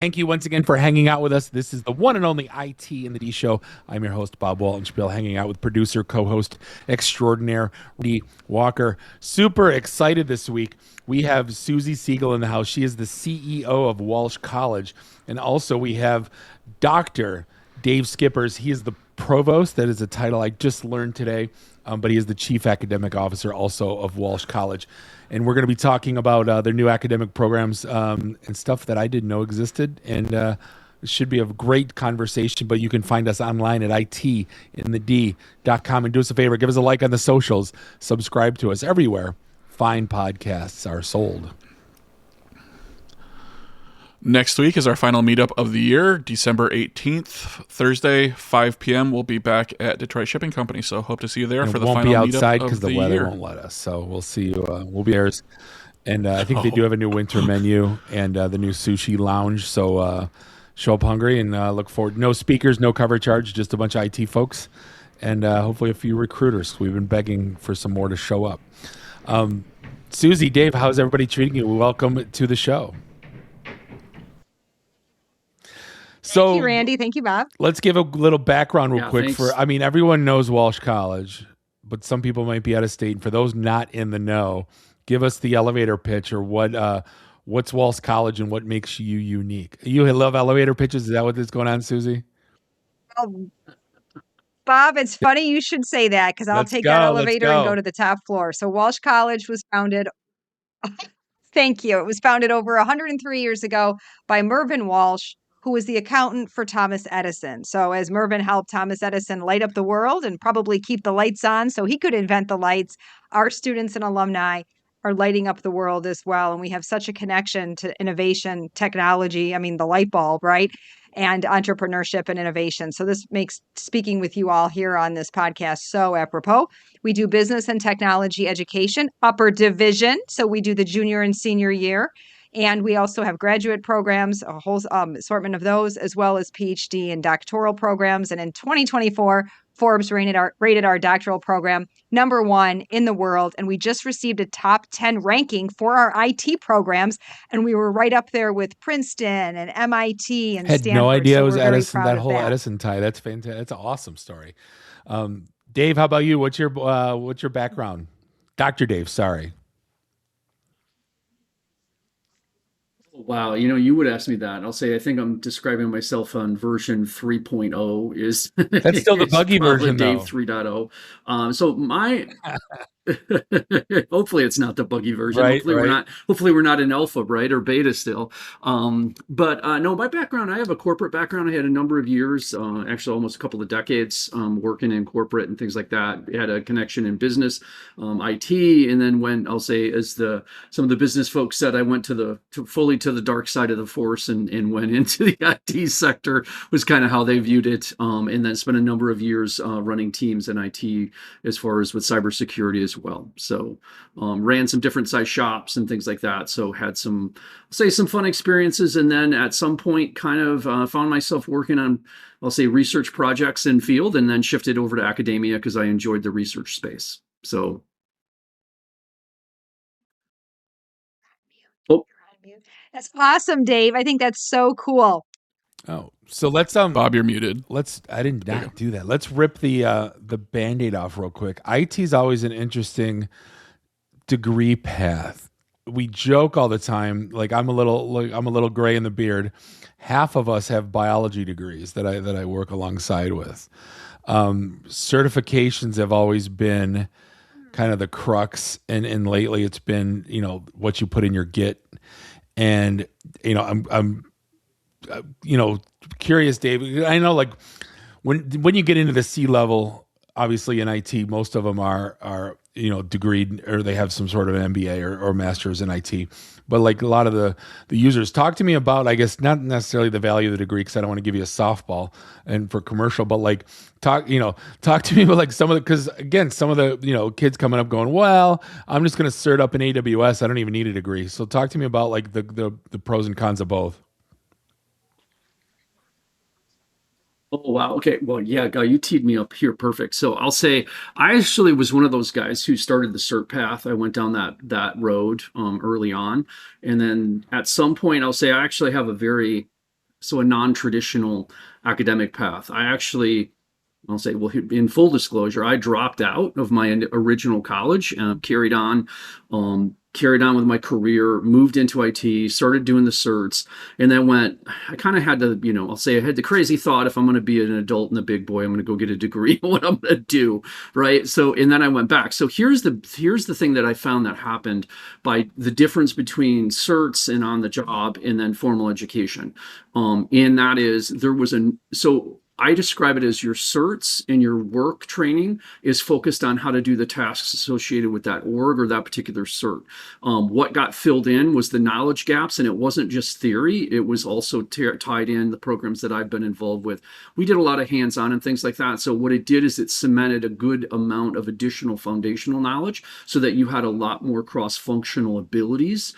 Thank you once again for hanging out with us. This is the one and only IT in the D Show. I'm your host, Bob Waltonspiel, hanging out with producer, co-host extraordinaire, Lee Walker. Super excited this week. We have Suzy Siegle in the house. She is the CEO of Walsh College. And also we have Dr. Dave Schippers. He is the provost. That is a title I just learned today, but he is the chief academic officer also of Walsh College. And we're going to be talking about their new academic programs and stuff that I didn't know existed. And it should be a great conversation, but you can find us online at itinthed.com. And do us a favor, give us a like on the socials, subscribe to us everywhere fine podcasts are sold. Next week is our final meetup of the year, December 18th, Thursday, 5 p.m. We'll be back at Detroit Shipping Company, so hope to see you there for the final meetup of the year. Won't be outside because the weather won't let us, so we'll see you. We'll be there. And I think they do have a new winter menu and the new sushi lounge, so show up hungry and look forward. No speakers, no cover charge, just a bunch of IT folks, and hopefully a few recruiters. We've been begging for some more to show up. Suzy, Dave, how's everybody treating you? Welcome to the show. So, thank you, Randy. Thank you, Bob. Let's give a little background real quick. Thanks. Everyone knows Walsh College, but some people might be out of state. And for those not in the know, give us the elevator pitch or what's Walsh College and what makes you unique. You love elevator pitches. Is that what's going on, Suzy? Bob, it's funny you should say that because I'll take that elevator and go to the top floor. So Walsh College was founded. Thank you. It was founded over 103 years ago by Mervyn Walsh, who was the accountant for Thomas Edison. So as Mervyn helped Thomas Edison light up the world and probably keep the lights on so he could invent the lights, our students and alumni are lighting up the world as well. And we have such a connection to innovation, technology, the light bulb, right? And entrepreneurship and innovation. So this makes speaking with you all here on this podcast so apropos. We do business and technology education, upper division. So we do the junior and senior year. And we also have graduate programs, a whole assortment of those, as well as PhD and doctoral programs. And in 2024, Forbes rated our doctoral program #1 in the world. And we just received a top 10 ranking for our IT programs. And we were right up there with Princeton and MIT and Stanford. Had no idea so it was Edison, that whole that. Edison tie. That's fantastic. That's an awesome story. Dave, how about you? What's your background? Dr. Dave, sorry. Wow, you would ask me that. I'll say I think I'm describing myself on version 3.0 is that's still the buggy version, Dave though. 3.0. So my hopefully it's not the buggy version. Right, Hopefully we're not in alpha, right, or beta still. But no, my background, I have a corporate background. I had a number of years, actually almost a couple of decades, working in corporate and things like that. I had a connection in business, IT, and then when I'll say, as some of the business folks said, I went fully to the dark side of the force and went into the IT sector, was kind of how they viewed it. And then spent a number of years running teams in IT as far as with cybersecurity as well. So ran some different size shops and things like that. So had some fun experiences. And then at some point kind of found myself working on, I'll say, research projects in field, and then shifted over to academia because I enjoyed the research space. So. Oh. That's awesome, Dave. I think that's so cool. Oh, so let's Bob, you're muted. I did not do that. Let's rip the Band-Aid off real quick. IT is always an interesting degree path. We joke all the time, like I'm a little gray in the beard. Half of us have biology degrees that I work alongside with. Certifications have always been kind of the crux, and lately it's been what you put in your Git. And I'm curious, Dave. I know, like when you get into the C level, obviously in IT, most of them are degreed, or they have some sort of an MBA or master's in IT. But like a lot of the users, talk to me about, I guess, not necessarily the value of the degree, because I don't want to give you a softball and for commercial, but like talk to me about like because again, some of the kids coming up going, well, I'm just going to cert up in AWS. I don't even need a degree. So talk to me about like the pros and cons of both. Oh, wow. Okay. Well, yeah, guy, you teed me up here. Perfect. So I'll say I actually was one of those guys who started the cert path. I went down that road early on. And then at some point, I'll say I actually have a very so a non-traditional academic path. I'll say, well, in full disclosure, I dropped out of my original college and carried on with my career, moved into IT, started doing the certs, and then I kind of had to, I'll say I had the crazy thought, if I'm going to be an adult and a big boy, I'm going to go get a degree in what I'm going to do. Right. So, and then I went back. So here's the thing that I found that happened by the difference between certs and on the job and then formal education. And that is, I describe it as your certs and your work training is focused on how to do the tasks associated with that org or that particular cert. What got filled in was the knowledge gaps, and it wasn't just theory. It was also tied in the programs that I've been involved with. We did a lot of hands-on and things like that. So what it did is it cemented a good amount of additional foundational knowledge so that you had a lot more cross-functional abilities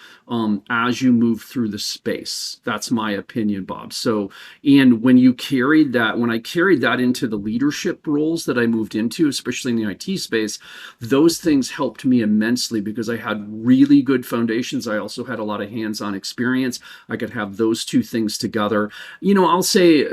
as you move through the space. That's my opinion, Bob. So, and when I carried that into the leadership roles that I moved into, especially in the IT space, those things helped me immensely because I had really good foundations. I also had a lot of hands-on experience. I could have those two things together. I'll say,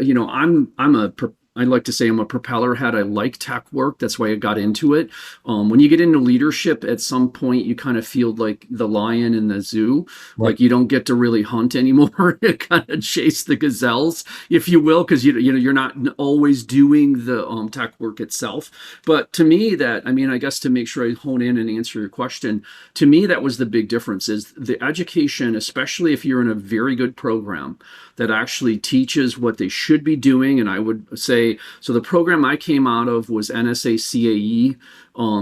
I like to say I'm a propeller head. I like tech work. That's why I got into it. When you get into leadership, at some point, you kind of feel like the lion in the zoo. Right. Like you don't get to really hunt anymore. You kind of chase the gazelles, if you will, because you're not always doing the tech work itself. But to me, I guess to make sure I hone in and answer your question, to me, that was the big difference is the education, especially if you're in a very good program that actually teaches what they should be doing. And I would say, so the program I came out of was NSA CAE.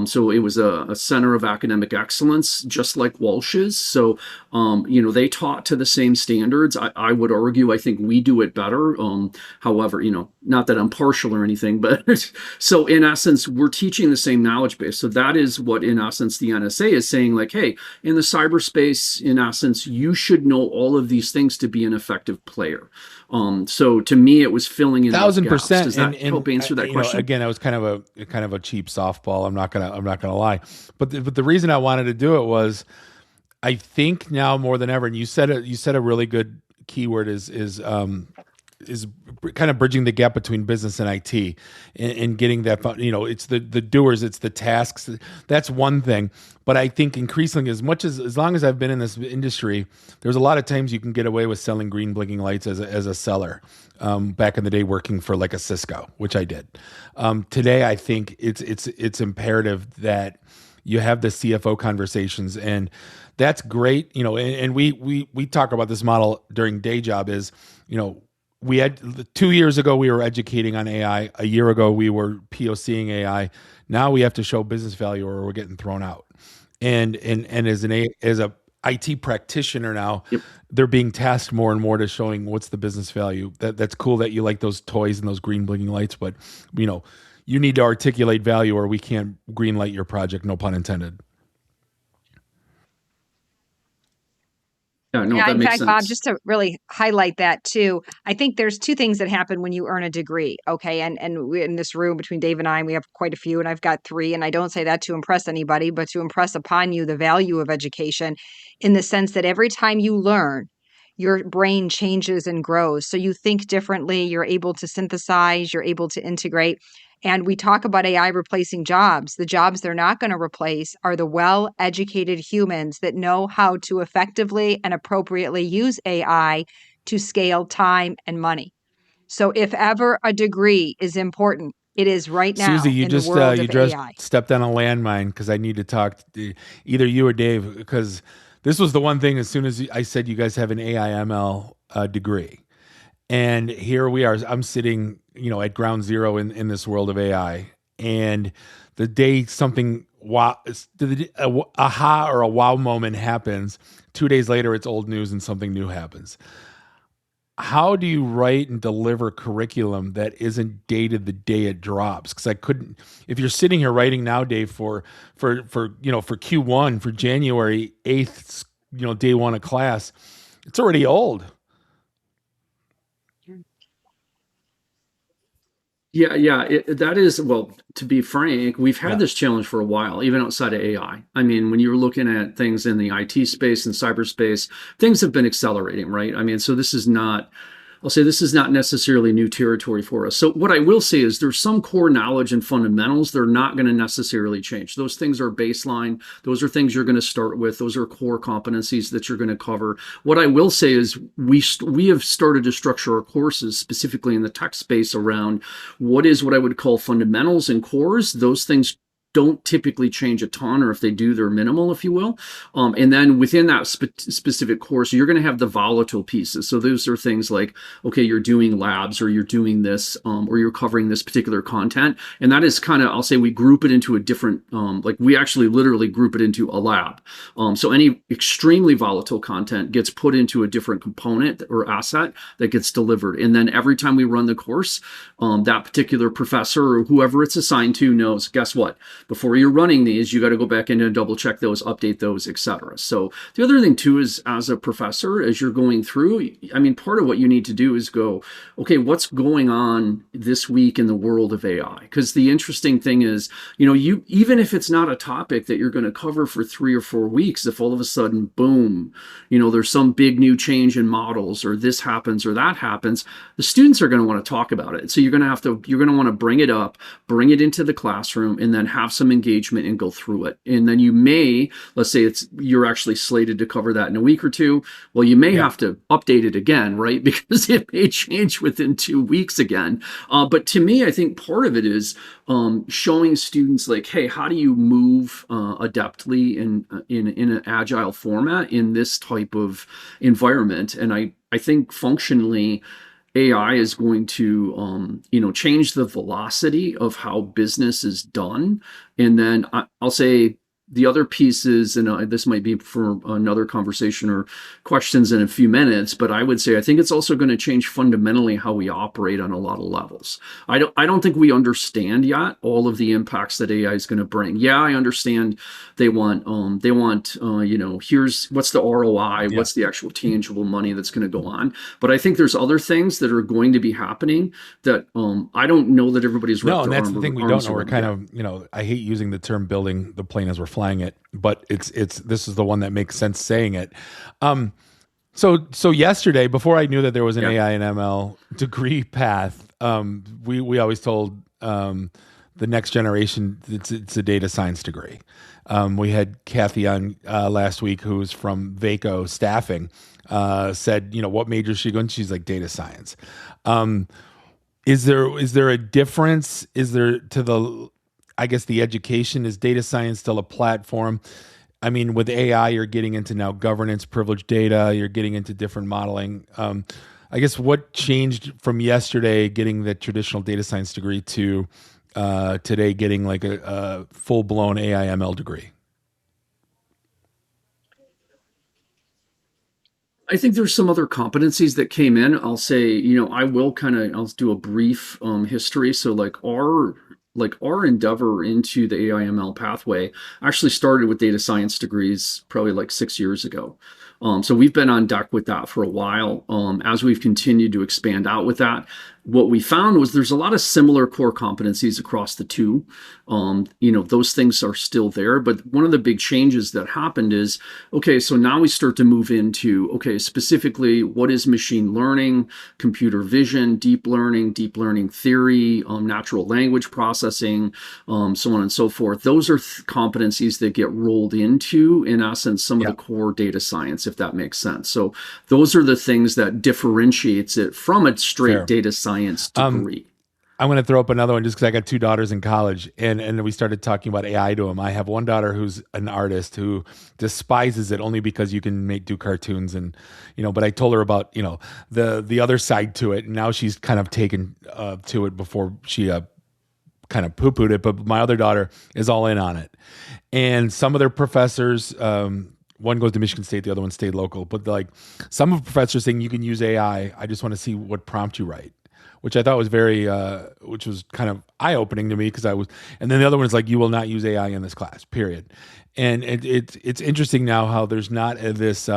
So it was a center of academic excellence, just like Walsh's. So, they taught to the same standards. I would argue, I think we do it better. However, not that I'm partial or anything, but so in essence, we're teaching the same knowledge base. So that is what, in essence, the NSA is saying, like, hey, in the cyberspace, in essence, you should know all of these things to be an effective player. So to me, it was filling in 1,000%. Does that help answer that question? Again, I was kind of a cheap softball. I'm not gonna lie, but the reason I wanted to do it was, I think now more than ever, and you said a really good keyword is kind of bridging the gap between business and IT and getting that, it's the doers, it's the tasks. That's one thing. But I think increasingly, as long as I've been in this industry, there's a lot of times you can get away with selling green blinking lights as a seller. Back in the day, working for like a Cisco, which I did. Today, I think it's imperative that you have the CFO conversations, and that's great. And we talk about this model during day job is, we had 2 years ago, we were educating on AI. A year ago, we were POCing AI. Now we have to show business value or we're getting thrown out. And as a IT practitioner now, yep, they're being tasked more and more to showing what's the business value. That's cool that you like those toys and those green blinking lights, but you need to articulate value or we can't green light your project, no pun intended. Yeah, in fact, Bob, just to really highlight that too, I think there's two things that happen when you earn a degree. Okay. And we, in this room between Dave and I, we have quite a few, and I've got 3. And I don't say that to impress anybody, but to impress upon you the value of education in the sense that every time you learn, your brain changes and grows. So you think differently, you're able to synthesize, you're able to integrate. And we talk about AI replacing jobs. The jobs they're not going to replace are the well-educated humans that know how to effectively and appropriately use AI to scale time and money. So if ever a degree is important, it is right now. Suzy, you in just the world you of just AI. stepped on a landmine because I need to talk to either you or Dave, because this was the one thing as soon as I said you guys have an AI ML degree. And here we are. I'm sitting, at ground zero in this world of AI. And the day something aha or a wow moment happens, 2 days later it's old news and something new happens. How do you write and deliver curriculum that isn't dated the day it drops? Because I couldn't. If you're sitting here writing now, Dave, for Q1 for January 8th, day 1 of class, it's already old. Yeah. That is, well, to be frank, we've had this challenge for a while, even outside of AI. I mean, when you're looking at things in the IT space and cyberspace, things have been accelerating, right? I mean, so this is not, I'll say this is not necessarily new territory for us. So what I will say is there's some core knowledge and fundamentals. They're not going to necessarily change. Those things are baseline. Those are things you're going to start with. Those are core competencies that you're going to cover. What I will say is we have started to structure our courses specifically in the tech space around what I would call fundamentals and cores. Those things don't typically change a ton, or if they do, they're minimal, if you will. And then within that specific course, you're going to have the volatile pieces. So those are things like, okay, you're doing labs, or you're doing this, or you're covering this particular content. And that is kind of, I'll say we group it into a different, like we actually literally group it into a lab. So any extremely volatile content gets put into a different component or asset that gets delivered. And then every time we run the course, that particular professor or whoever it's assigned to knows, guess what? Before you're running these, you got to go back in and double check those, update those, etc. So the other thing too is, as a professor, as you're going through, I mean, part of what you need to do is go, okay, what's going on this week in the world of AI? Because the interesting thing is, you even if it's not a topic that you're going to cover for 3 or 4 weeks, if all of a sudden, boom, there's some big new change in models, or this happens or that happens, the students are going to want to talk about it. So you're going to want to bring it up, bring it into the classroom, and then have some engagement and go through it. And then you may, let's say you're actually slated to cover that in a week or two. Well, you may have to update it again, right? Because it may change within 2 weeks again. But to me, I think part of it is showing students like, hey, how do you move adeptly in an agile format in this type of environment? And I think functionally, AI is going to, change the velocity of how business is done. And then I'll say the other pieces, and this might be for another conversation or questions in a few minutes, but I would say I think it's also going to change fundamentally how we operate on a lot of levels. I don't think we understand yet all of the impacts that AI is going to bring. Yeah, I understand they want here's what's the ROI, what's the actual tangible money that's going to go on. But I think there's other things that are going to be happening that I don't know that everybody's no, and that's the thing we don't know. We're kind of, I hate using the term building the plane as we're flying it, but this is the one that makes sense saying it. So yesterday, before I knew that there was an AI and ML degree path, we always told the next generation it's a data science degree. We had Kathy on last week, who's from Vaco Staffing, said, what major is she going? She's like data science. Is there a difference? Is there I guess the education, is data science still a platform? I mean, with AI, you're getting into now governance, privileged data, you're getting into different modeling. I guess what changed from yesterday getting the traditional data science degree to today getting like a full-blown AI ML degree? I think there's some other competencies that came in. I'll say, I'll do a brief history. So our endeavor into the AI ML pathway actually started with data science degrees probably like 6 years ago. So we've been on deck with that for a while. As we've continued to expand out with that, what we found was there's a lot of similar core competencies across the two. Those things are still there, but one of the big changes that happened is, okay, so now we start to move into, okay, specifically what is machine learning, computer vision, deep learning theory, natural language processing, so on and so forth. Those are competencies that get rolled into, in essence, some of the core data science, if that makes sense. So those are the things that differentiates it from a straight data science degree. I'm going to throw up another one just because I got 2 daughters in college, and we started talking about AI to them. I have one daughter who's an artist who despises it only because you can do cartoons, and but I told her about the other side to it, and now she's kind of taken to it. Before she kind of poo-pooed it, but my other daughter is all in on it, and some of their professors. One goes to Michigan State, the other one stayed local. But like some of the professors saying you can use AI. I just want to see what prompt you write, which I thought was which was kind of eye-opening to me because and then the other one is like, you will not use AI in this class, period. And it's interesting now how there's not this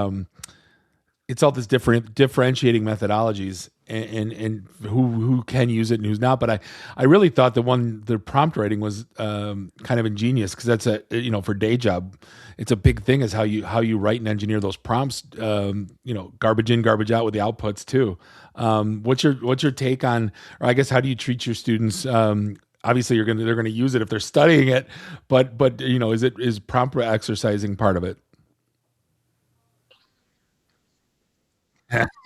it's all this different differentiating methodologies and who can use it and who's not. But I really thought the prompt writing was kind of ingenious, because that's for day job, it's a big thing, is how you write and engineer those prompts. Garbage in, garbage out with the outputs too. What's your take on, or I guess, how do you treat your students? Obviously they're gonna use it if they're studying it, but is prompt exercising part of it?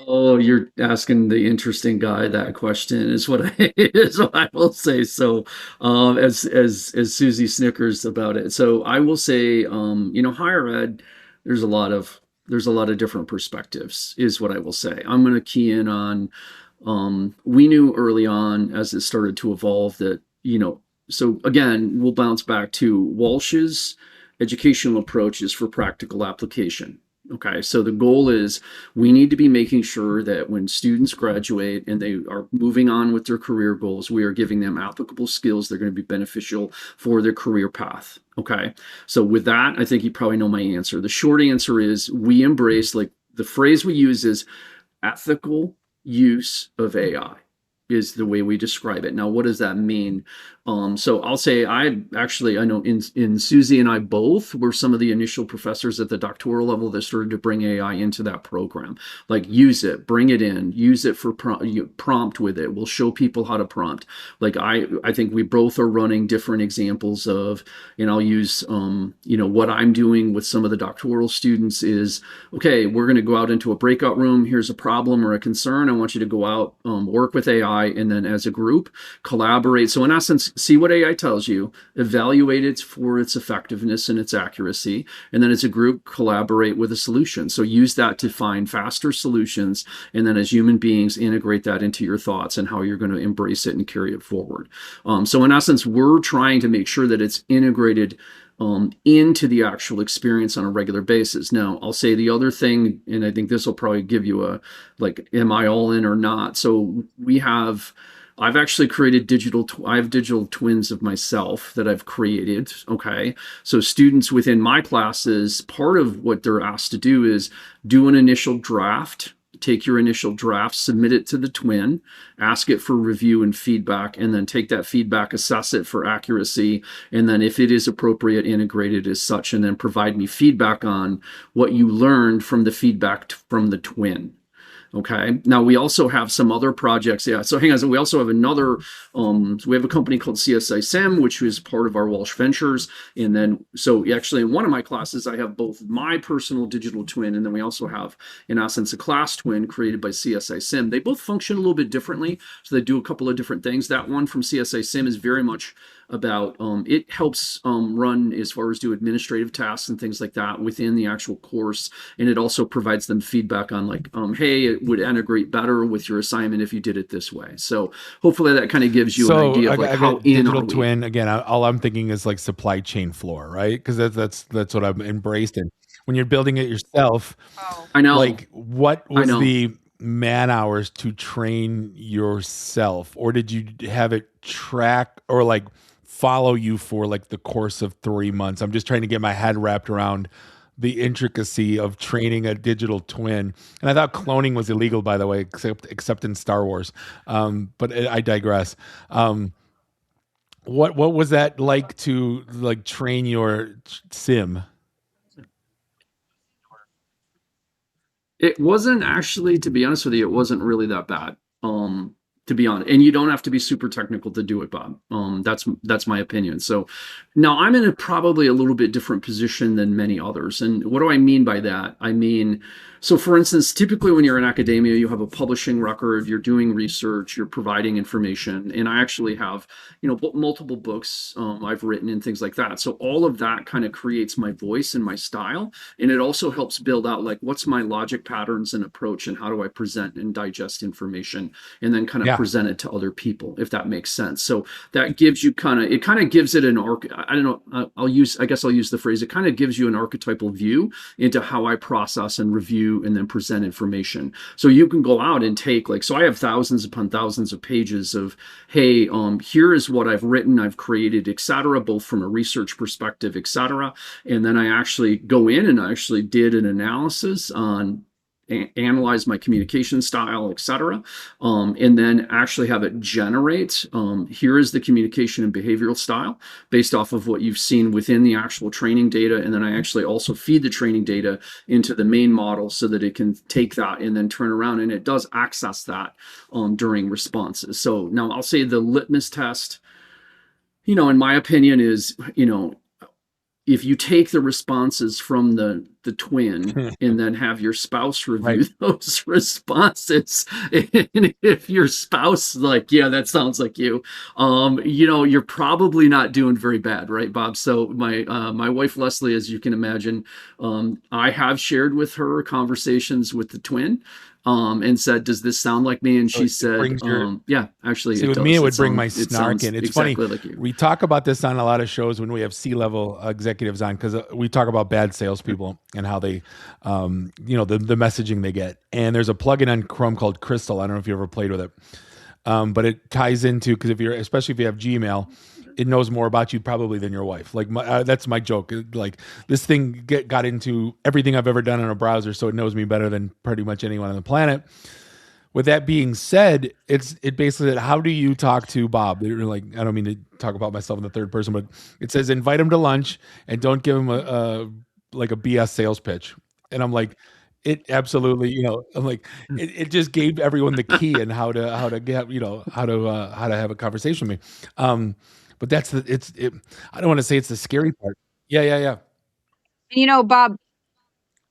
Oh, you're asking the interesting guy that question is what is what I will say. So, as Suzy snickers about it. So I will say, higher ed, there's a lot of different perspectives, is what I will say. I'm going to key in on, we knew early on as it started to evolve that, so again, we'll bounce back to Walsh's educational approaches for practical application. Okay, so the goal is we need to be making sure that when students graduate and they are moving on with their career goals, we are giving them applicable skills that are going to be beneficial for their career path. Okay, so with that, I think you probably know my answer. The short answer is we embrace, like the phrase we use is ethical use of AI is the way we describe it. Now, what does that mean? So I'll say I know in Suzy and I both were some of the initial professors at the doctoral level that started to bring AI into that program. Like, use it, bring it in, use it for prompt with it. We'll show people how to prompt. Like I think we both are running different examples of, and I'll use what I'm doing with some of the doctoral students is, okay, we're going to go out into a breakout room. Here's a problem or a concern. I want you to go out, work with AI, and then as a group collaborate. So in essence, see what AI tells you, evaluate it for its effectiveness and its accuracy, and then as a group collaborate with a solution. So use that to find faster solutions, and then as human beings integrate that into your thoughts and how you're going to embrace it and carry it forward. So in essence, we're trying to make sure that it's integrated into the actual experience on a regular basis. Now, I'll say the other thing, and I think this will probably give you a, like, am I all in or not? So I've actually created I have digital twins of myself that I've created. Okay. So students within my classes, part of what they're asked to do is do an initial draft. Take your initial draft, submit it to the twin, ask it for review and feedback, and then take that feedback, assess it for accuracy, and then if it is appropriate, integrate it as such, and then provide me feedback on what you learned from the feedback from the twin. Okay. Now we also have some other projects. Yeah. So hang on. So we also have another, so we have a company called CSI Sim, which is part of our Walsh Ventures. And then, so actually in one of my classes, I have both my personal digital twin, and then we also have, in essence, a class twin created by CSI Sim. They both function a little bit differently. So they do a couple of different things. That one from CSI Sim is very much about, it helps run as far as do administrative tasks and things like that within the actual course. And it also provides them feedback on, like, hey, it would integrate better with your assignment if you did it this way. So hopefully that kind of gives you an idea of like how in digital twin. Again, all I'm thinking is like supply chain floor, right? Because that's what I've embraced. And when you're building it yourself, I know, like, what was the man hours to train yourself, or did you have it track or like follow you for like the course of 3 months? I'm just trying to get my head wrapped around the intricacy of training a digital twin. And I thought cloning was illegal, by the way, except in Star Wars. But I digress. What was that like to like train your sim? It wasn't actually, to be honest with you, it wasn't really that bad. To be honest, and you don't have to be super technical to do it, Bob. That's my opinion. So now I'm in probably a little bit different position than many others. And what do I mean by that? I mean, so for instance, typically when you're in academia, you have a publishing record, you're doing research, you're providing information. And I actually have, multiple books I've written and things like that. So all of that kind of creates my voice and my style. And it also helps build out, like, what's my logic patterns and approach, and how do I present and digest information, and then kind of present it to other people, if that makes sense. So that gives you it kind of gives it an arc. I don't know. I'll use the phrase. It kind of gives you an archetypal view into how I process and review and then present information. So you can go out and take, like, so I have thousands upon thousands of pages of, hey, here is what I've written, I've created, etc., both from a research perspective, etc. And then I actually go in and I actually did an analysis on analyze my communication style, etc., and then actually have it generate, here is the communication and behavioral style based off of what you've seen within the actual training data. And then I actually also feed the training data into the main model so that it can take that and then turn around, and it does access that during responses. So now I'll say the litmus test, in my opinion, is, if you take the responses from the twin and then have your spouse review those responses, and if your spouse like, yeah, that sounds like you, you're probably not doing very bad, right, Bob? So my wife Leslie, as you can imagine, I have shared with her conversations with the twin, and said, does this sound like me? And she said, yeah, actually, see, it with does. me, it would bring my snark in. It's exactly funny. Like you. We talk about this on a lot of shows when we have C-level executives on, because we talk about bad salespeople and how they, the messaging they get. And there's a plugin on Chrome called Crystal. I don't know if you ever played with it, but it ties into, because especially if you have Gmail, it knows more about you probably than your wife. Like that's my joke. Like this thing got into everything I've ever done in a browser, so it knows me better than pretty much anyone on the planet. With that being said, it basically said, how do you talk to Bob? They're like, I don't mean to talk about myself in the third person, but it says invite him to lunch and don't give him a BS sales pitch. And I'm like, it absolutely, I'm like, it just gave everyone the key and how to get, how to have a conversation with me. But that's I don't want to say it's the scary part. Yeah. Bob,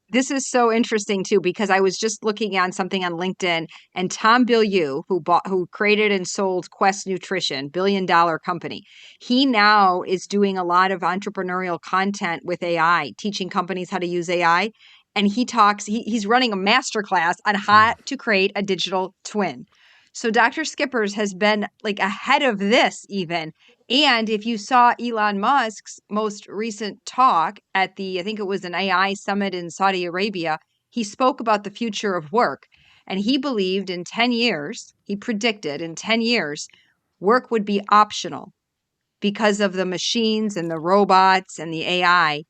this is so interesting too, because I was just looking on something on LinkedIn, and Tom Bilyeu, who created and sold Quest Nutrition, billion-dollar company, he now is doing a lot of entrepreneurial content with AI, teaching companies how to use AI. And he's running a masterclass on how to create a digital twin. So Dr. Schippers has been like ahead of this even. And if you saw Elon Musk's most recent talk at I think it was an AI summit in Saudi Arabia, he spoke about the future of work. And he believed in 10 years, he predicted in 10 years, work would be optional because of the machines and the robots and the AI,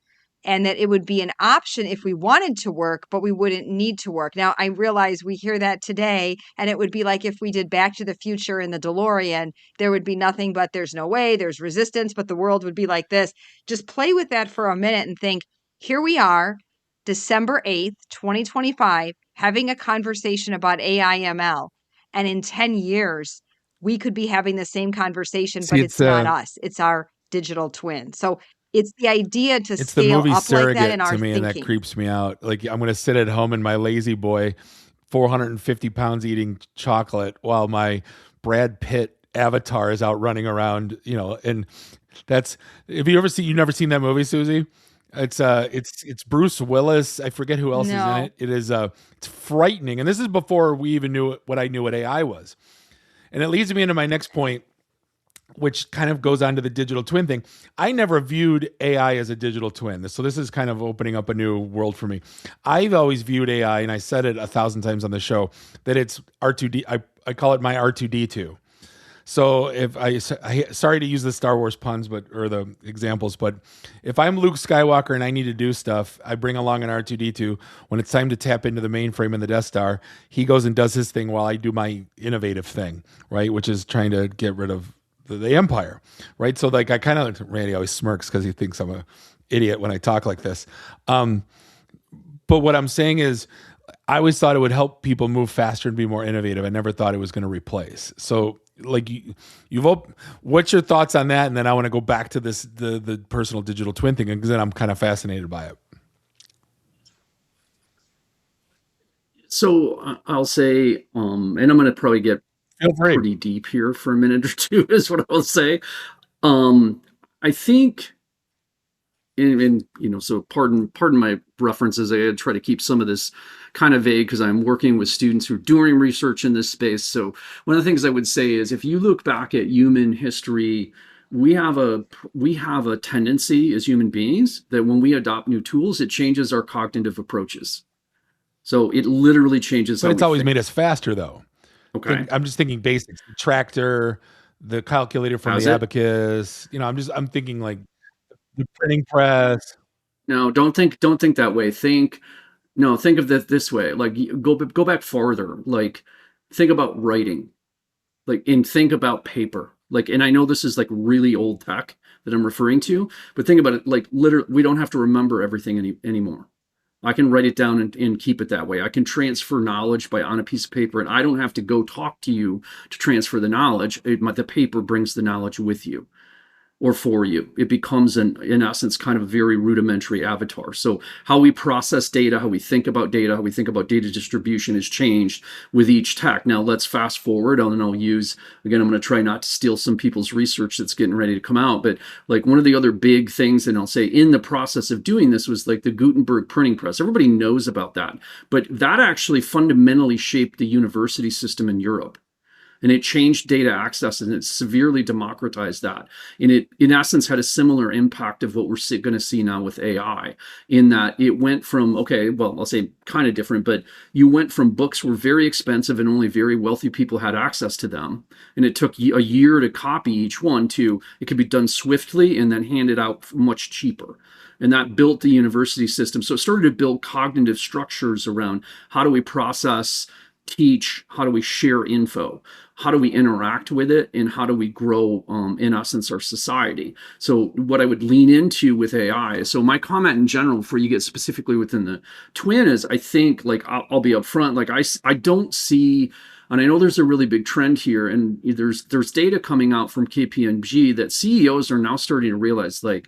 and that it would be an option if we wanted to work, but we wouldn't need to work. Now, I realize we hear that today, and it would be like if we did Back to the Future in the DeLorean, there would be nothing but there's no way, there's resistance, but the world would be like this. Just play with that for a minute and think, here we are, December 8th, 2025, having a conversation about AI ML. And in 10 years, we could be having the same conversation, but it's not us. It's our digital twin. So it's the idea to scale up like that in our thinking. And that creeps me out. Like, I'm going to sit at home in my lazy boy, 450 pounds, eating chocolate while my Brad Pitt avatar is out running around, and that's, you've never seen that movie, Suzy? It's Bruce Willis. I forget who else is in it. It is, it's frightening. And this is before we even knew what I knew what AI was. And it leads me into my next point, which kind of goes on to the digital twin thing. I never viewed AI as a digital twin. So this is kind of opening up a new world for me. I've always viewed AI, and I said it 1,000 times on the show, that it's R2D. I call it my R2D2. So if sorry to use the Star Wars puns, or the examples, but if I'm Luke Skywalker and I need to do stuff, I bring along an R2D2. When it's time to tap into the mainframe in the Death Star, he goes and does his thing while I do my innovative thing, right? Which is trying to get rid of the Empire, right? So like, I kind of, Randy always smirks because he thinks I'm an idiot when I talk like this. But what I'm saying is, I always thought it would help people move faster and be more innovative. I never thought it was going to replace. So like, what's your thoughts on that? And then I want to go back to this, the personal digital twin thing, because then I'm kind of fascinated by it. So I'll say, and I'm going to probably get pretty deep here for a minute or two, is what I'll say. I think, so pardon my references. I try to keep some of this kind of vague because I'm working with students who are doing research in this space. So one of the things I would say is, if you look back at human history, we have a tendency as human beings that when we adopt new tools, it changes our cognitive approaches. So it literally changes. But it's always made us faster, though. Okay. I'm just thinking basics: the tractor, the calculator from the abacus. I'm thinking like the printing press. No, don't think that way. Think No, think of it this way. Like go back farther. Like think about writing. Like and think about paper. Like and I know this is like really old tech that I'm referring to, but think about it like literally we don't have to remember everything anymore. I can write it down and keep it that way. I can transfer knowledge by on a piece of paper, and I don't have to go talk to you to transfer the knowledge. The paper brings the knowledge with you or for you. It becomes in essence kind of a very rudimentary avatar. So how we process data, how we think about data, how we think about data distribution has changed with each tech. Now let's fast forward, and I'll use again, I'm going to try not to steal some people's research that's getting ready to come out, but like one of the other big things, and I'll say in the process of doing this was like the Gutenberg printing press. Everybody knows about that, but that actually fundamentally shaped the university system in Europe. And it changed data access and it severely democratized that. And it, in essence, had a similar impact of what we're going to see now with AI, in that it went from, okay, well, I'll say kind of different, but you went from books were very expensive and only very wealthy people had access to them. And it took a year to copy each one to, it could be done swiftly and then handed out much cheaper. And that built the university system. So it started to build cognitive structures around how do we process, teach, how do we share info, how do we interact with it, and how do we grow in essence our society. So what I would lean into with AI, so my comment in general before you get specifically within the twin is, I think, like I'll be upfront, like I don't see, and I know there's a really big trend here, and there's data coming out from KPMG that CEOs are now starting to realize, like,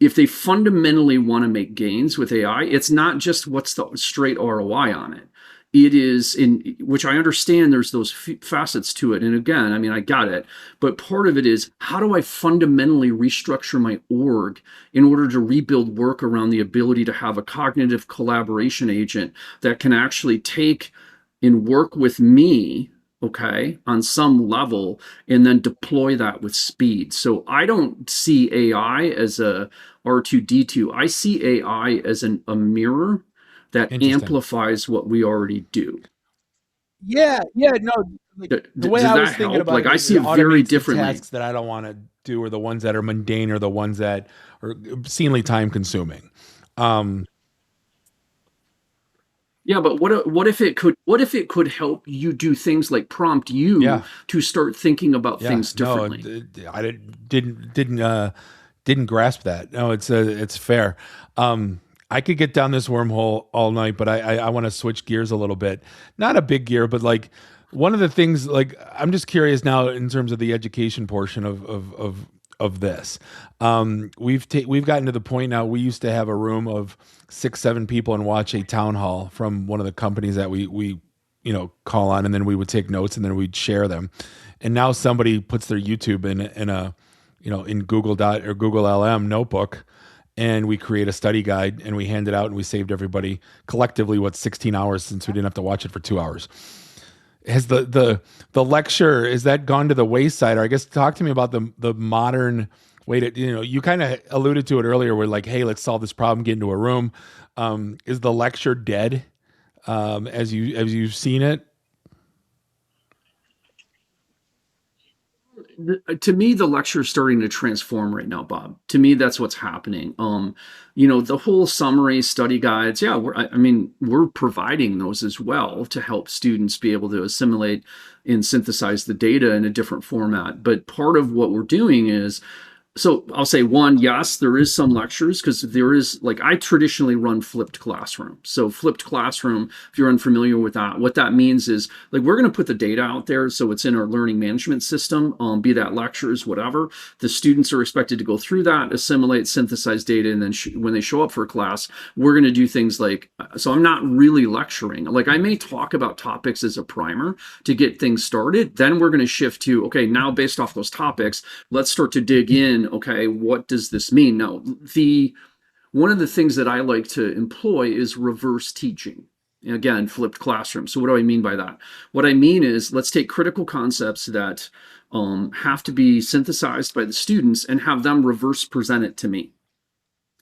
if they fundamentally want to make gains with AI, it's not just what's the straight ROI on it. It is in which I understand there's those facets to it. And again, I mean, I got it. But part of it is, how do I fundamentally restructure my org in order to rebuild work around the ability to have a cognitive collaboration agent that can actually take and work with me, okay, on some level, and then deploy that with speed. So I don't see AI as a R2D2. I see AI as a mirror that amplifies what we already do. Yeah, no. Like, the way Does I that was thinking help? about Like it, I see it very differently. tasks that I don't want to do are the ones that are mundane or the ones that are obscenely time consuming. Yeah, but what if it could help you do things like prompt you to start thinking about things differently? No, I didn't grasp that. No, it's fair. I could get down this wormhole all night, but I want to switch gears a little bit. Not a big gear, but like one of the things, like I'm just curious now in terms of the education portion of this. We've gotten to the point now. We used to have a room of 6-7 people and watch a town hall from one of the companies that we call on, and then we would take notes and then we'd share them. And now somebody puts their YouTube in Google Dot or Google LM notebook, and we create a study guide and we hand it out, and we saved everybody collectively 16 hours, since we didn't have to watch it for 2 hours. Has the lecture, is that gone to the wayside? Or I guess talk to me about the modern way to, you kind of alluded to it earlier, where like, hey, let's solve this problem, get into a room. Is the lecture dead as you've seen it? To me, the lecture is starting to transform right now, Bob. To me, that's what's happening. The whole summary study guides, yeah, we're providing those as well to help students be able to assimilate and synthesize the data in a different format. But part of what we're doing is, so I'll say one, yes, there is some lectures, because there is, like, I traditionally run flipped classroom. So flipped classroom, if you're unfamiliar with that, what that means is, like, we're going to put the data out there. So it's in our learning management system, be that lectures, whatever. The students are expected to go through that, assimilate, synthesize data. And then when they show up for class, we're going to do things like, so I'm not really lecturing. Like, I may talk about topics as a primer to get things started. Then we're going to shift to, okay, now based off those topics, let's start to dig in. Okay, what does this mean? Now, one of the things that I like to employ is reverse teaching. Again, flipped classroom. So what do I mean by that? What I mean is, let's take critical concepts that have to be synthesized by the students and have them reverse present it to me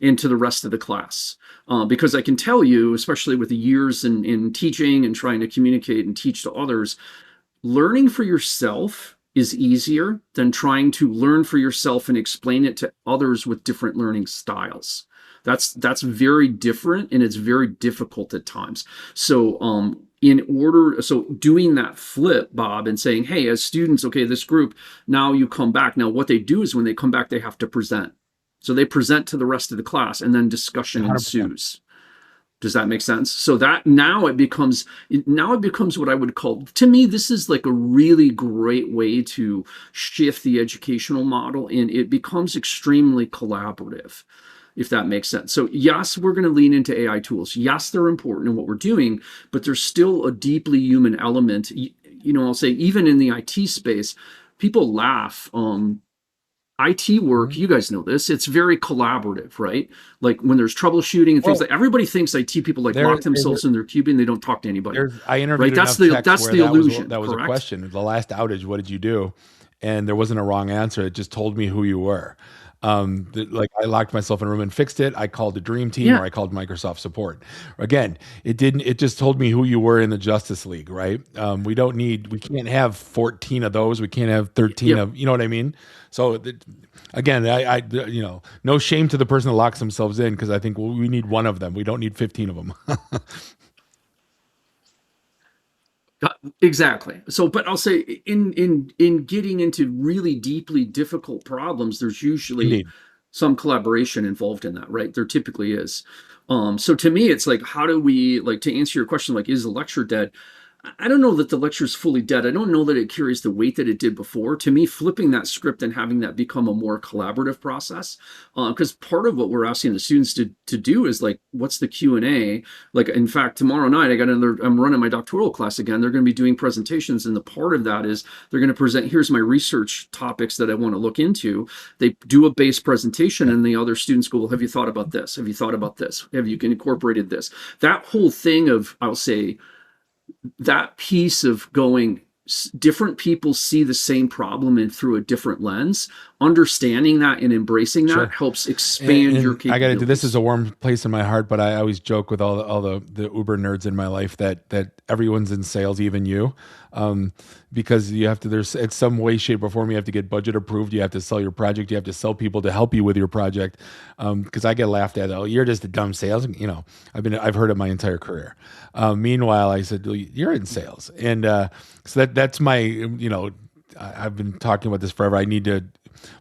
and to the rest of the class. Because I can tell you, especially with the years in teaching and trying to communicate and teach to others, learning for yourself is easier than trying to learn for yourself and explain it to others with different learning styles. That's very different, and it's very difficult at times. So so doing that flip, Bob, and saying, hey, as students, okay, this group, now you come back. Now what they do is when they come back, they have to present. So they present to the rest of the class, and then discussion 100%. ensues. Does that make sense? So that now it becomes what I would call, to me, this is like a really great way to shift the educational model, and it becomes extremely collaborative, if that makes sense. So yes, we're going to lean into AI tools. Yes, they're important in what we're doing, but there's still a deeply human element. I'll say even in the IT space, people laugh. IT work, you guys know this, it's very collaborative, right? Like when there's troubleshooting and things, like everybody thinks IT people lock themselves in their cube and they don't talk to anybody. I interviewed right? That's the illusion. That was a question. The last outage, what did you do? And there wasn't a wrong answer. It just told me who you were. Like I locked myself in a room and fixed it. I called the dream team or I called Microsoft support. Again, it just told me who you were in the Justice League, right? We can't have 14 of those. We can't have 13 of, you know what I mean? So again, I no shame to the person that locks themselves in, because I think we need one of them. We don't need 15 of them. Exactly. So, but I'll say in getting into really deeply difficult problems, there's usually some collaboration involved in that, right? There typically is. So to me, it's like, how do we, like, to answer your question, like, is the lecture dead? I don't know that the lecture is fully dead. I don't know that it carries the weight that it did before. To me, flipping that script and having that become a more collaborative process, because part of what we're asking the students to do is like, what's the Q&A? Like, in fact, tomorrow night, I'm running my doctoral class again. They're going to be doing presentations, and the part of that is they're going to present, here's my research topics that I want to look into. They do a base presentation, and the other students go, well, have you thought about this? Have you thought about this? Have you incorporated this? That whole thing of, I'll say, that piece of going, different people see the same problem and through a different lens, understanding that and embracing that helps expand your capabilities. I got to do, this is a warm place in my heart, but I always joke with all the Uber nerds in my life that everyone's in sales, even you, because you have to, it's some way, shape, or form, you have to get budget approved, you have to sell your project, you have to sell people to help you with your project, because I get laughed at, oh, you're just a dumb sales, I've heard it my entire career. Meanwhile, I said, well, you're in sales, and so that's my, I've been talking about this forever.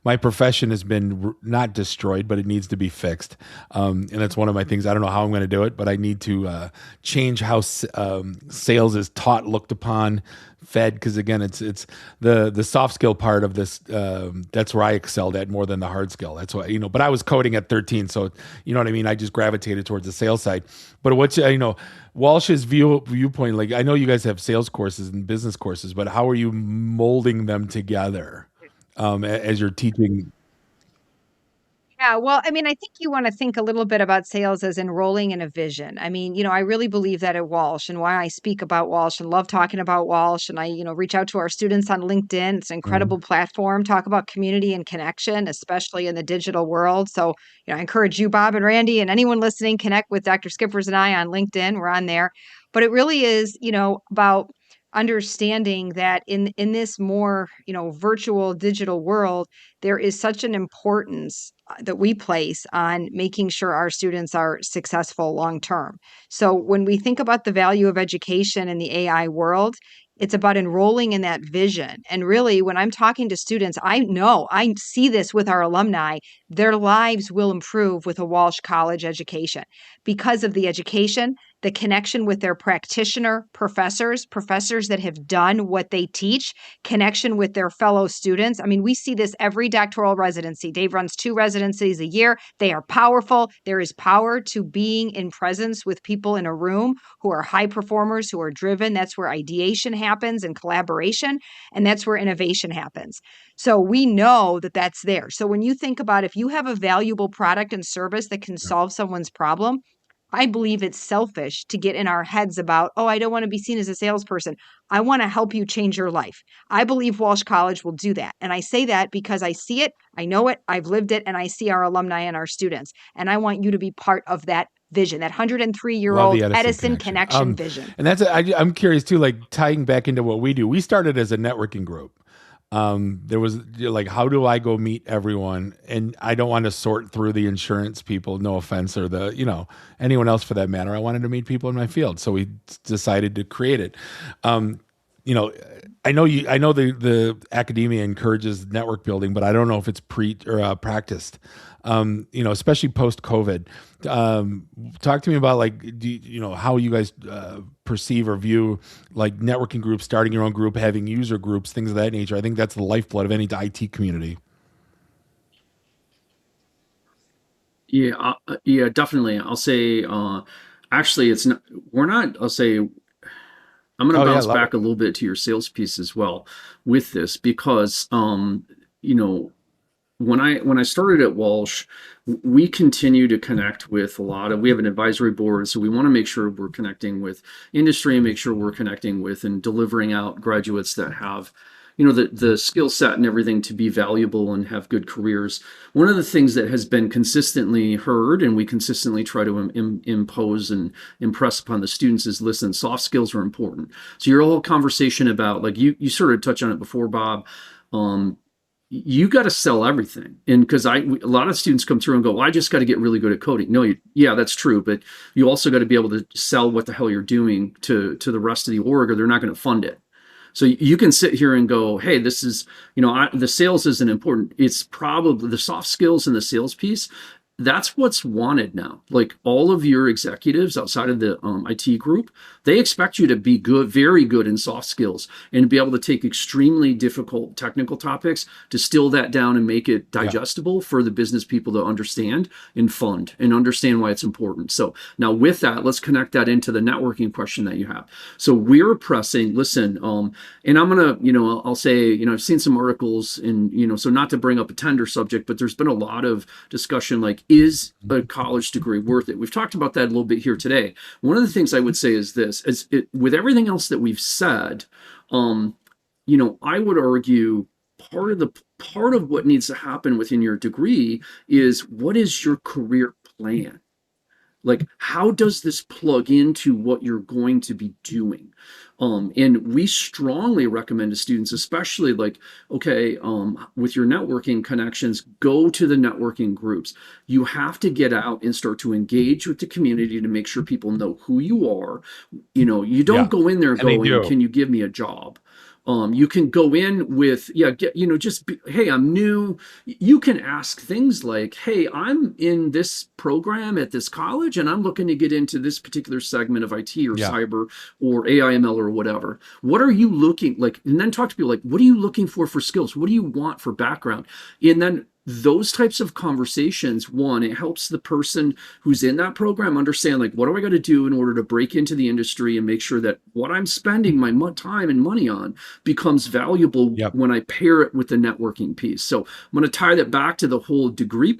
My profession has been not destroyed, but it needs to be fixed. And that's one of my things. I don't know how I'm going to do it, but I need to change how sales is taught, looked upon, fed. Because again, it's the soft skill part of this. That's where I excelled at more than the hard skill. That's why, but I was coding at 13. So, you know what I mean? I just gravitated towards the sales side. But what's, Walsh's viewpoint, like, I know you guys have sales courses and business courses, but how are you molding them together? As you're teaching? Yeah, well, I think you want to think a little bit about sales as enrolling in a vision. I really believe that at Walsh, and why I speak about Walsh and love talking about Walsh. And I, reach out to our students on LinkedIn. It's an incredible platform. Talk about community and connection, especially in the digital world. So, I encourage you, Bob and Randy, and anyone listening, connect with Dr. Schippers and I on LinkedIn. We're on there. But it really is, about understanding that in this more, virtual digital world, there is such an importance that we place on making sure our students are successful long term. So when we think about the value of education in the AI world, it's about enrolling in that vision. And really, when I'm talking to students, I see this with our alumni, their lives will improve with a Walsh College education because of the education, the connection with their practitioner professors that have done what they teach, connection with their fellow students. We see this every doctoral residency. Dave runs 2 residencies a year. They are powerful. There is power to being in presence with people in a room who are high performers, who are driven. That's where ideation happens and collaboration, and that's where innovation happens. So we know that that's there. So when you think about if you have a valuable product and service that can solve someone's problem, I believe it's selfish to get in our heads about, oh, I don't want to be seen as a salesperson. I want to help you change your life. I believe Walsh College will do that. And I say that because I see it, I know it, I've lived it, and I see our alumni and our students. And I want you to be part of that vision, that 103-year-old Edison connection vision. And that's, I'm curious too, like tying back into what we do. We started as a networking group. There was like, how do I go meet everyone? And I don't want to sort through the insurance people, no offense, or anyone else for that matter. I wanted to meet people in my field. So we decided to create it. Um, you know, I know the academia encourages network building, but I don't know if it's practiced. Especially post COVID. Talk to me about like, how you guys perceive or view like networking groups, starting your own group, having user groups, things of that nature. I think that's the lifeblood of any IT community. Yeah, definitely. I'll say, actually, it's not. We're not. I'll say, I'm going to bounce back a little bit to your sales piece as well with this because, you know, when I started at Walsh, we continue to connect with we have an advisory board, so we want to make sure we're connecting with industry and make sure we're connecting with and delivering out graduates that have, the skill set and everything to be valuable and have good careers. One of the things that has been consistently heard and we consistently try to impose and impress upon the students is, listen, soft skills are important. So your whole conversation about, like, you sort of touched on it before, Bob, you got to sell everything. And because a lot of students come through and go, well, I just got to get really good at coding. No, yeah, that's true. But you also got to be able to sell what the hell you're doing to the rest of the org, or they're not going to fund it. So you can sit here and go, hey, this is, the sales isn't important. It's probably the soft skills and the sales piece. That's what's wanted now. Like, all of your executives outside of the IT group, they expect you to be good, very good in soft skills, and to be able to take extremely difficult technical topics, distill that down and make it digestible for the business people to understand and fund and understand why it's important. So now with that, let's connect that into the networking question that you have. So we're pressing, listen, and I'm going to, I'll say, I've seen some articles and, so not to bring up a tender subject, but there's been a lot of discussion, like, is a college degree worth it? We've talked about that a little bit here today. One of the things I would say is this, with everything else that we've said, I would argue part of what needs to happen within your degree is, what is your career plan? Like, how does this plug into what you're going to be doing? And we strongly recommend to students, especially like, okay, with your networking connections, go to the networking groups. You have to get out and start to engage with the community to make sure people know who you are. You don't go in there going, can you give me a job? You can go in with, hey, I'm new. You can ask things like, hey, I'm in this program at this college and I'm looking to get into this particular segment of IT or cyber or AIML or whatever. What are you looking like? And then talk to people like, what are you looking for skills? What do you want for background? And then those types of conversations, one, it helps the person who's in that program understand, like, what do I got to do in order to break into the industry and make sure that what I'm spending my time and money on becomes valuable when I pair it with the networking piece. So I'm going to tie that back to the whole degree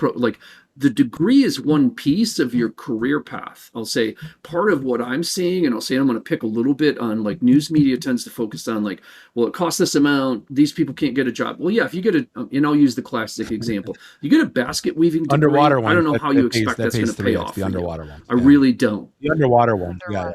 the degree is one piece of your career path. I'll say part of what I'm seeing, and I'm going to pick a little bit on, like, news media tends to focus on, like, well, it costs this amount, these people can't get a job. Well, yeah, if you get and I'll use the classic example, you get a basket weaving degree, underwater one. I don't know how you expect that's going to pay off. The underwater one. I really don't. The underwater one. Yeah.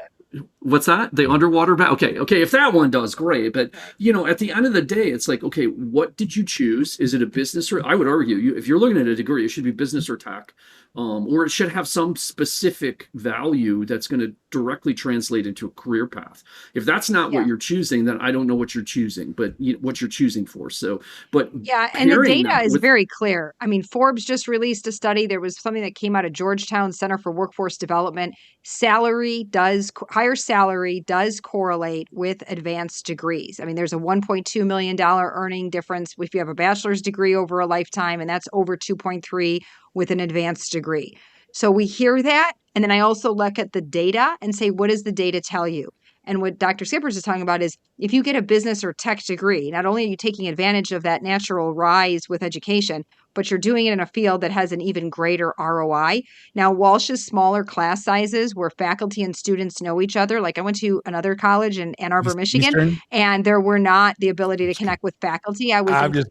What's that? The underwater okay. If that one does, great. But, at the end of the day, it's like, okay, what did you choose? Is it a business, or I would argue if you're looking at a degree, it should be business or tech, or it should have some specific value that's going to directly translate into a career path. If that's not what you're choosing, then I don't know what you're choosing, but what you're choosing for. So, but and the data is very clear. I mean, Forbes just released a study. There was something that came out of Georgetown Center for Workforce Development. Higher salary does correlate with advanced degrees. I mean, there's a $1.2 million earning difference if you have a bachelor's degree over a lifetime, and that's over 2.3 with an advanced degree. So we hear that. And then I also look at the data and say, what does the data tell you? And what Dr. Schippers is talking about is, if you get a business or tech degree, not only are you taking advantage of that natural rise with education, but you're doing it in a field that has an even greater ROI. Now, Walsh's smaller class sizes where faculty and students know each other. Like, I went to another college in Ann Arbor, Michigan, Eastern? and there were not the ability to connect with faculty. I was in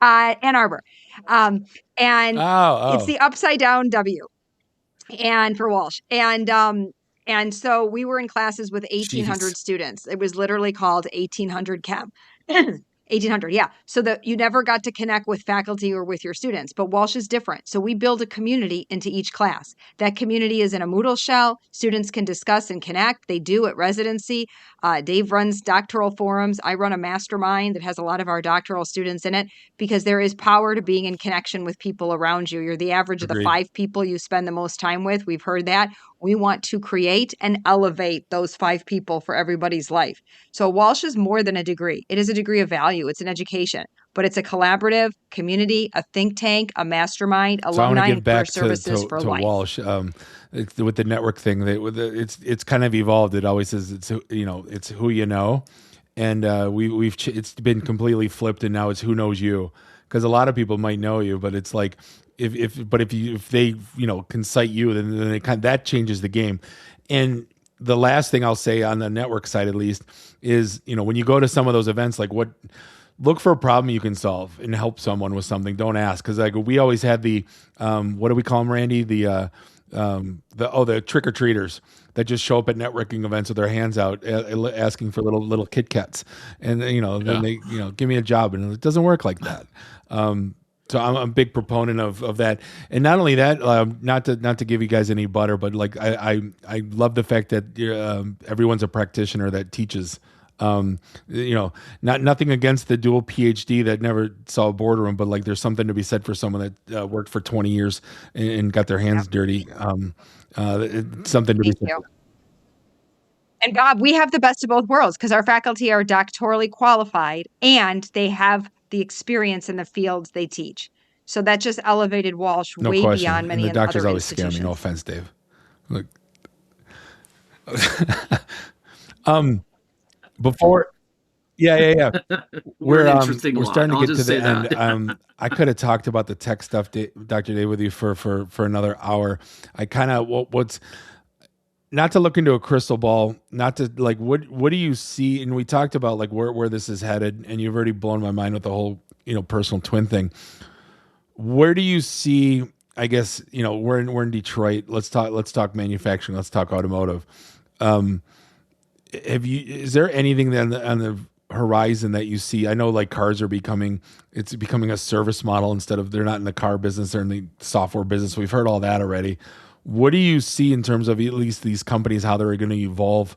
Ann Arbor. It's the upside down W, and for Walsh. And so we were in classes with 1,800 students. It was literally called 1,800 Chem. 1800, yeah. So that you never got to connect with faculty or with your students, but Walsh is different. So we build a community into each class. That community is in a Moodle shell. Students can discuss and connect. They do at residency. Dave runs doctoral forums. I run a mastermind that has a lot of our doctoral students in it, because there is power to being in connection with people around you. You're the average of the 5 people you spend the most time with. We've heard that. We want to create and elevate those 5 people for everybody's life. So Walsh is more than a degree. It is a degree of value. It's an education, but it's a collaborative community, a think tank, a mastermind, So I want alumni to and give career back services for to life. Walsh. With the network thing, it's kind of evolved. It always says it's who you know, and it's been completely flipped, and now it's who knows you, because a lot of people might know you, but it's like if they can cite you, then that changes the game. And the last thing I'll say on the network side, at least, is when you go to some of those events, like look for a problem you can solve and help someone with something. Don't ask, because like we always had the what do we call them, Randy? The trick or treaters that just show up at networking events with their hands out, asking for little Kit Kats, and then they give me a job, and it doesn't work like that. So I'm a big proponent of that, and not only that, not to give you guys any butter, but like I love the fact that everyone's a practitioner that teaches. Nothing against the dual PhD that never saw a boardroom, but like there's something to be said for someone that worked for 20 years and got their hands dirty. It's something to be said. And Bob, we have the best of both worlds, because our faculty are doctorally qualified and they have the experience in the fields they teach. So that just elevated Walsh No way question. beyond many and the doctors other always scare me. institutions. No offense, Dave. Look. Before, yeah. We're starting to get to the end. I could have talked about the tech stuff, Dr. Dave, with you for another hour. I kind of what's not to look into a crystal ball, not to like what do you see? And we talked about like where this is headed, and you've already blown my mind with the whole personal twin thing. Where do you see? I guess we're in Detroit. Let's talk manufacturing. Let's talk automotive. Is there anything on the horizon that you see? I know like cars are becoming a service model instead of, they're not in the car business, they're in the software business. We've heard all that already. What do you see in terms of at least these companies, how they're going to evolve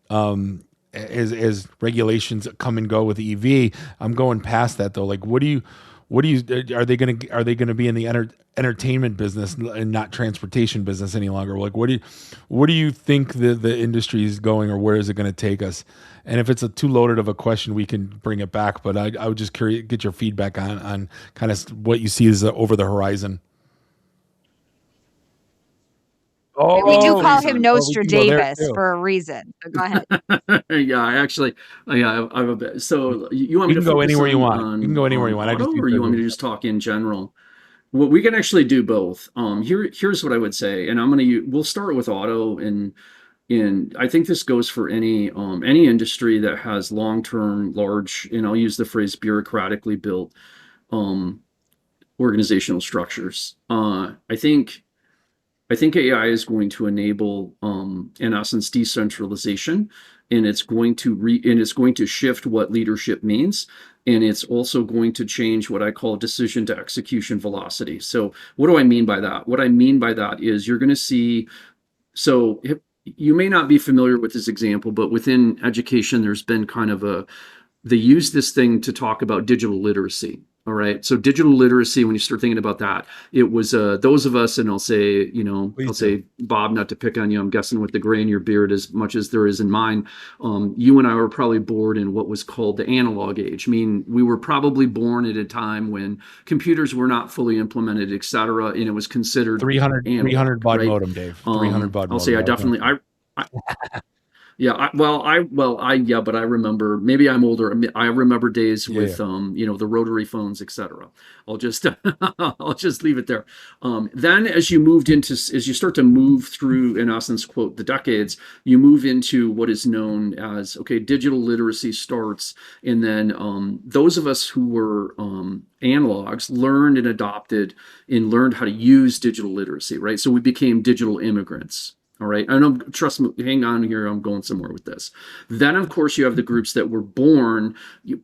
as regulations come and go with EV? I'm going past that though. Like, are they going to be in the entertainment business and not transportation business any longer? Like, what do you think the industry is going, or where is it going to take us? And if it's too loaded of a question, we can bring it back. But I would just get your feedback on kind of what you see as over the horizon. We do call him Nostradamus for a reason. So go ahead. I'm a bit. So you want me to go anywhere you want? You can go anywhere you want. Or you want me to just talk in general? Well, we can actually do both. Here's what I would say, and we'll start with auto, and I think this goes for any industry that has long-term, large, and I'll use the phrase bureaucratically built organizational structures. I think AI is going to enable, in essence, decentralization, and it's going to shift what leadership means, and it's also going to change what I call decision to execution velocity. So, what do I mean by that? What I mean by that is you're going to see. So, you may not be familiar with this example, but within education, there's been kind of they use this thing to talk about digital literacy. All right. So digital literacy, when you start thinking about that, it was those of us, and I'll say, Bob, not to pick on you, I'm guessing with the gray in your beard as much as there is in mine, you and I were probably born in what was called the analog age. I mean, we were probably born at a time when computers were not fully implemented, et cetera, and it was considered 300 baud modem, Dave. 300 baud modem. I'll say I definitely, Yeah, but I remember, maybe I'm older. I remember days with, the rotary phones, etc. I'll just leave it there. Then as you start to move through, in essence, quote, the decades, you move into what is known as, digital literacy starts. And then those of us who were analogs learned and adopted and learned how to use digital literacy, right? So we became digital immigrants. All right. I know, trust me, hang on here. I'm going somewhere with this. Then, of course, you have the groups that were born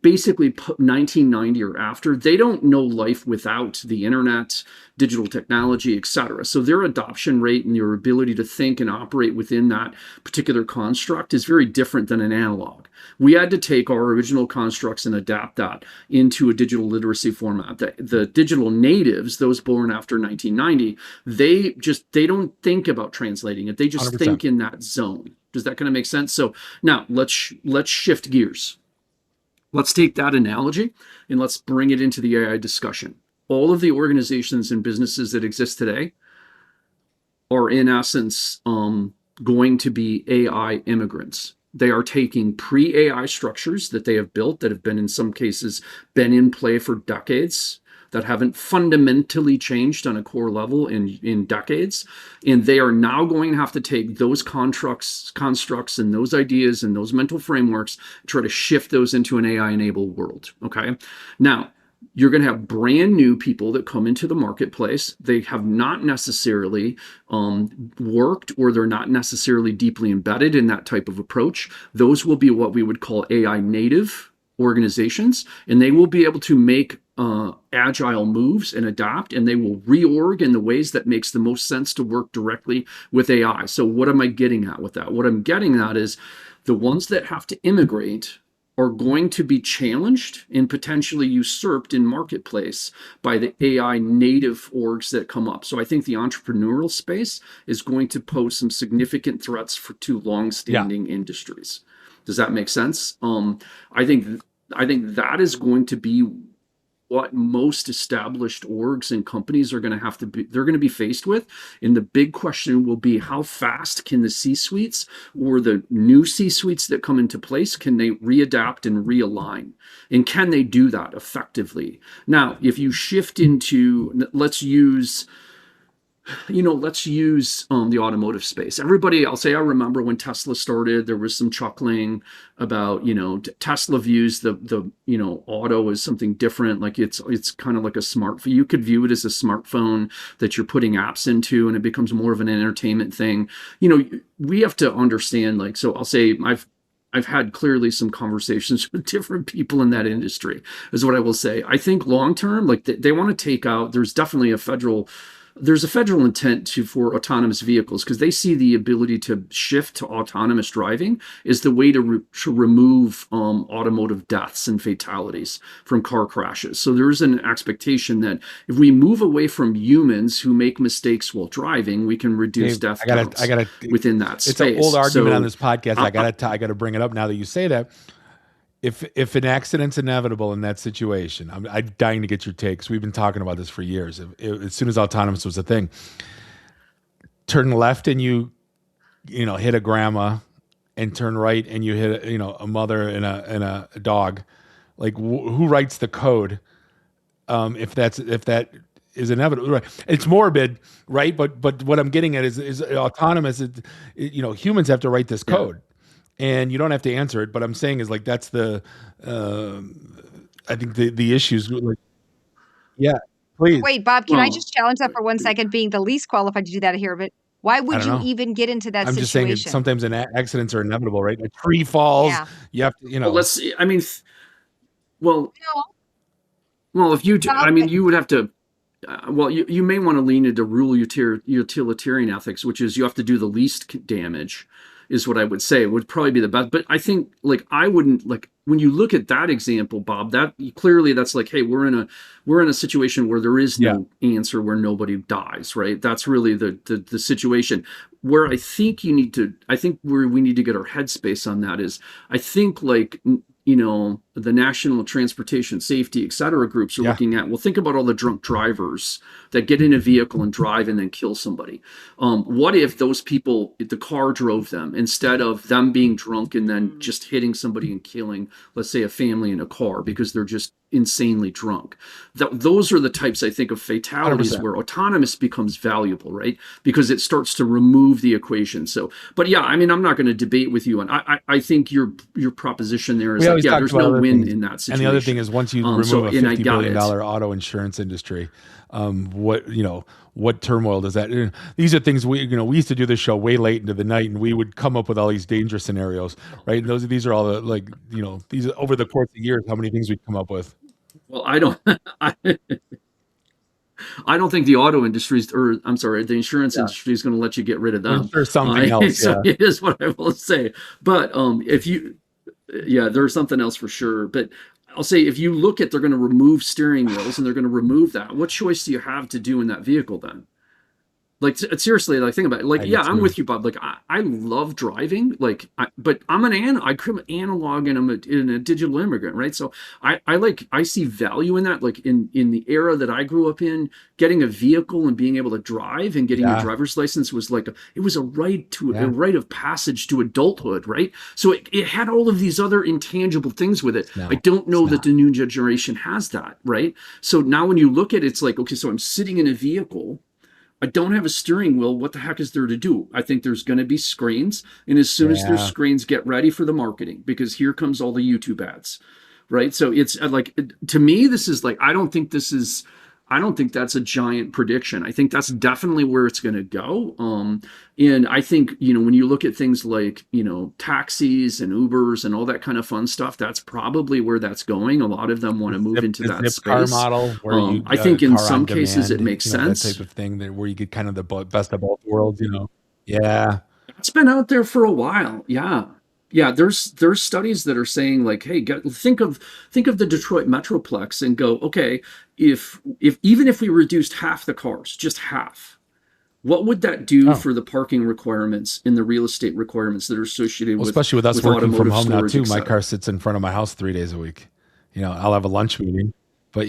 basically 1990 or after. They don't know life without the internet, digital technology, etc. So their adoption rate and their ability to think and operate within that particular construct is very different than an analog. We had to take our original constructs and adapt that into a digital literacy format. The digital natives, those born after 1990, they don't think about translating it. They just 100%. think in that zone. Does that kind of make sense? So now let's shift gears. Let's take that analogy and let's bring it into the AI discussion. All of the organizations and businesses that exist today are in essence going to be AI immigrants. They are taking pre-AI structures that they have built that have been in some cases been in play for decades, that haven't fundamentally changed on a core level in decades. And they are now going to have to take those constructs and those ideas and those mental frameworks, try to shift those into an AI-enabled world. Okay. Now, you're going to have brand new people that come into the marketplace. They have not necessarily worked, or they're not necessarily deeply embedded in that type of approach. Those will be what we would call AI native organizations, and they will be able to make agile moves and adapt, and they will reorg in the ways that makes the most sense to work directly with AI. So what am I getting at with that? What I'm getting at is the ones that have to immigrate are going to be challenged and potentially usurped in marketplace by the AI native orgs that come up. So I think the entrepreneurial space is going to pose some significant threats to long-standing industries. Does that make sense? I think that is going to be what most established orgs and companies are going to be faced with. And the big question will be, how fast can the C-suites or the new C-suites that come into place, can they readapt and realign? And can they do that effectively? Now, if you shift into, let's use the automotive space. Everybody, I'll say, I remember when Tesla started, there was some chuckling about, Tesla views the auto as something different. Like it's kind of like a smartphone. You could view it as a smartphone that you're putting apps into, and it becomes more of an entertainment thing. We have to understand, so I'll say I've had clearly some conversations with different people in that industry, is what I will say. I think long term, they want to take out, there's a federal intent for autonomous vehicles, because they see the ability to shift to autonomous driving is the way to remove automotive deaths and fatalities from car crashes. So there's an expectation that if we move away from humans who make mistakes while driving, we can reduce death counts within that space. It's an old argument on this podcast. I gotta bring it up now that you say that. If an accident's inevitable in that situation, I'm dying to get your takes. We've been talking about this for years. As soon as autonomous was a thing, turn left and you hit a grandma, and turn right and you hit a mother and a dog. Like who writes the code? If that is inevitable, right? It's morbid, right? But what I'm getting at is autonomous. Humans have to write this code. And you don't have to answer it, but I'm saying is that's the, I think the issues. Yeah, please. Wait, Bob, can I just challenge that for 1 second? Being the least qualified to do that here, but why would you even get into that situation? I'm just saying sometimes accidents are inevitable, right? A tree falls. Yeah. You have to, Well, if you, you would have to. You may want to lean into rule utilitarian ethics, which is you have to do the least damage, is what I would say. It would probably be the best. But I think I wouldn't, when you look at that example, Bob, that clearly that's hey, we're in a situation where there is no answer, where nobody dies, right? That's really the situation. Where I think where we need to get our headspace on that is, I think the National Transportation Safety, et cetera, groups are looking at, think about all the drunk drivers that get in a vehicle and drive and then kill somebody. What if those people, the car drove them, instead of them being drunk and then just hitting somebody and killing, let's say, a family in a car because they're just insanely drunk. Those are the types, I think, of fatalities 100%. where autonomous becomes valuable, right? Because it starts to remove the equation. So, but yeah, I mean, I'm not going to debate with you on. I think your proposition there is We like, always yeah, talked there's about no other win things. in that situation. And the other thing is, once you remove so, a and I $50 got billion it. auto insurance industry, what turmoil does that? These are things we used to do this show way late into the night, and we would come up with all these danger scenarios, right? And these are all the, like, these over the course of years, how many things we'd come up with. Well, I don't. I don't think the auto industry, or I'm sorry, the insurance industry is going to let you get rid of them. I'm sure something else. So it is what I will say. But if you, yeah, there's something else for sure. But I'll say if you look at, they're going to remove steering wheels and they're going to remove that. What choice do you have to do in that vehicle then? Like seriously, like think about it. Like, I do yeah, I'm too. with you, Bob. Like, I love driving. Like, but I'm I'm analog and I'm a digital immigrant, right? So I see value in that. Like in the era that I grew up in, getting a vehicle and being able to drive and getting a driver's license was like it was a right of passage to adulthood, right? So it had all of these other intangible things with it. No, I don't know it's that not. the new generation has that, right? So now when you look at it, it's like, okay, so I'm sitting in a vehicle. I don't have a steering wheel. What the heck is there to do? I think there's going to be screens. And as soon as there's screens, get ready for the marketing, because here comes all the YouTube ads, right? So it's like, to me, this is like, I don't think that's a giant prediction. I think that's definitely where it's going to go. And I think, when you look at things like, taxis and Ubers and all that kind of fun stuff, that's probably where that's going. A lot of them want to move into that Zip space. car model, where you I think in car some on cases it demand, makes sense. that type of thing, where you get kind of the best of both worlds. Yeah. It's been out there for a while. Yeah. Yeah, there's studies that are saying like, hey, think of the Detroit Metroplex and go, okay, if even if we reduced half the cars, just half, what would that do for the parking requirements and the real estate requirements that are associated with, especially with us working from automotive home now storage, too. et My cetera? car sits in front of my house 3 days a week. I'll have a lunch meeting, but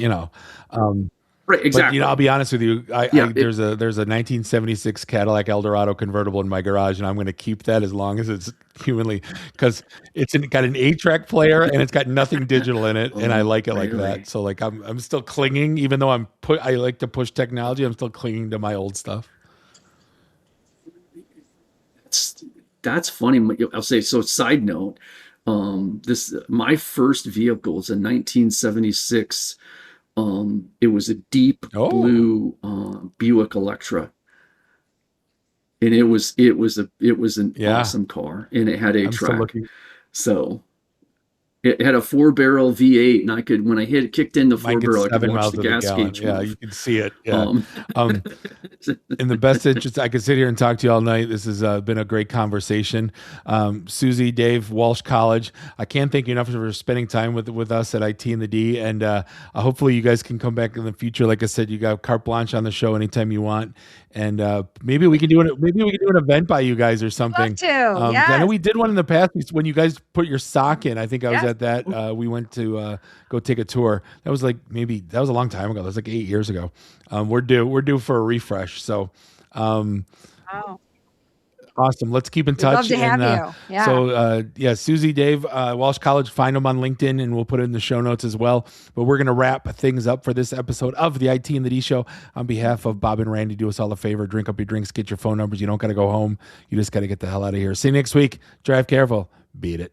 Right, exactly. I'll be honest with you. Yeah, There's a 1976 Cadillac Eldorado convertible in my garage, and I'm going to keep that as long as it's humanly, because it's got an 8-track player and it's got nothing digital in it, and I like it like that. So like I'm still clinging, even though I like to push technology. I'm still clinging to my old stuff. that's funny. I'll say, so side note, my first vehicle was a 1976. It was a deep blue Buick Electra, and it was an awesome car, and it had 8-track. So it had a 4-barrel V8, and I could, when I kicked in the 4-barrel, I could watch the gas gauge move. Yeah, you can see it. Yeah. In the best interest, I could sit here and talk to you all night. This has been a great conversation. Suzy, Dave, Walsh College, I can't thank you enough for spending time with us at IT and the D. And hopefully you guys can come back in the future. Like I said, you got carte blanche on the show anytime you want. And maybe we can do an event by you guys or something. Love to. Yes. I know we did one in the past when you guys put your sock in. I think I was at that. We went to go take a tour. That was like, that was a long time ago. That was like 8 years ago. We're due for a refresh. So awesome. Let's keep in touch. We'd love to have you. Yeah. So Suzy, Dave, Walsh College, find them on LinkedIn, and we'll put it in the show notes as well. But we're going to wrap things up for this episode of the IT and the D Show. On behalf of Bob and Randy, do us all a favor. Drink up your drinks, get your phone numbers. You don't got to go home. You just got to get the hell out of here. See you next week. Drive careful. Beat it.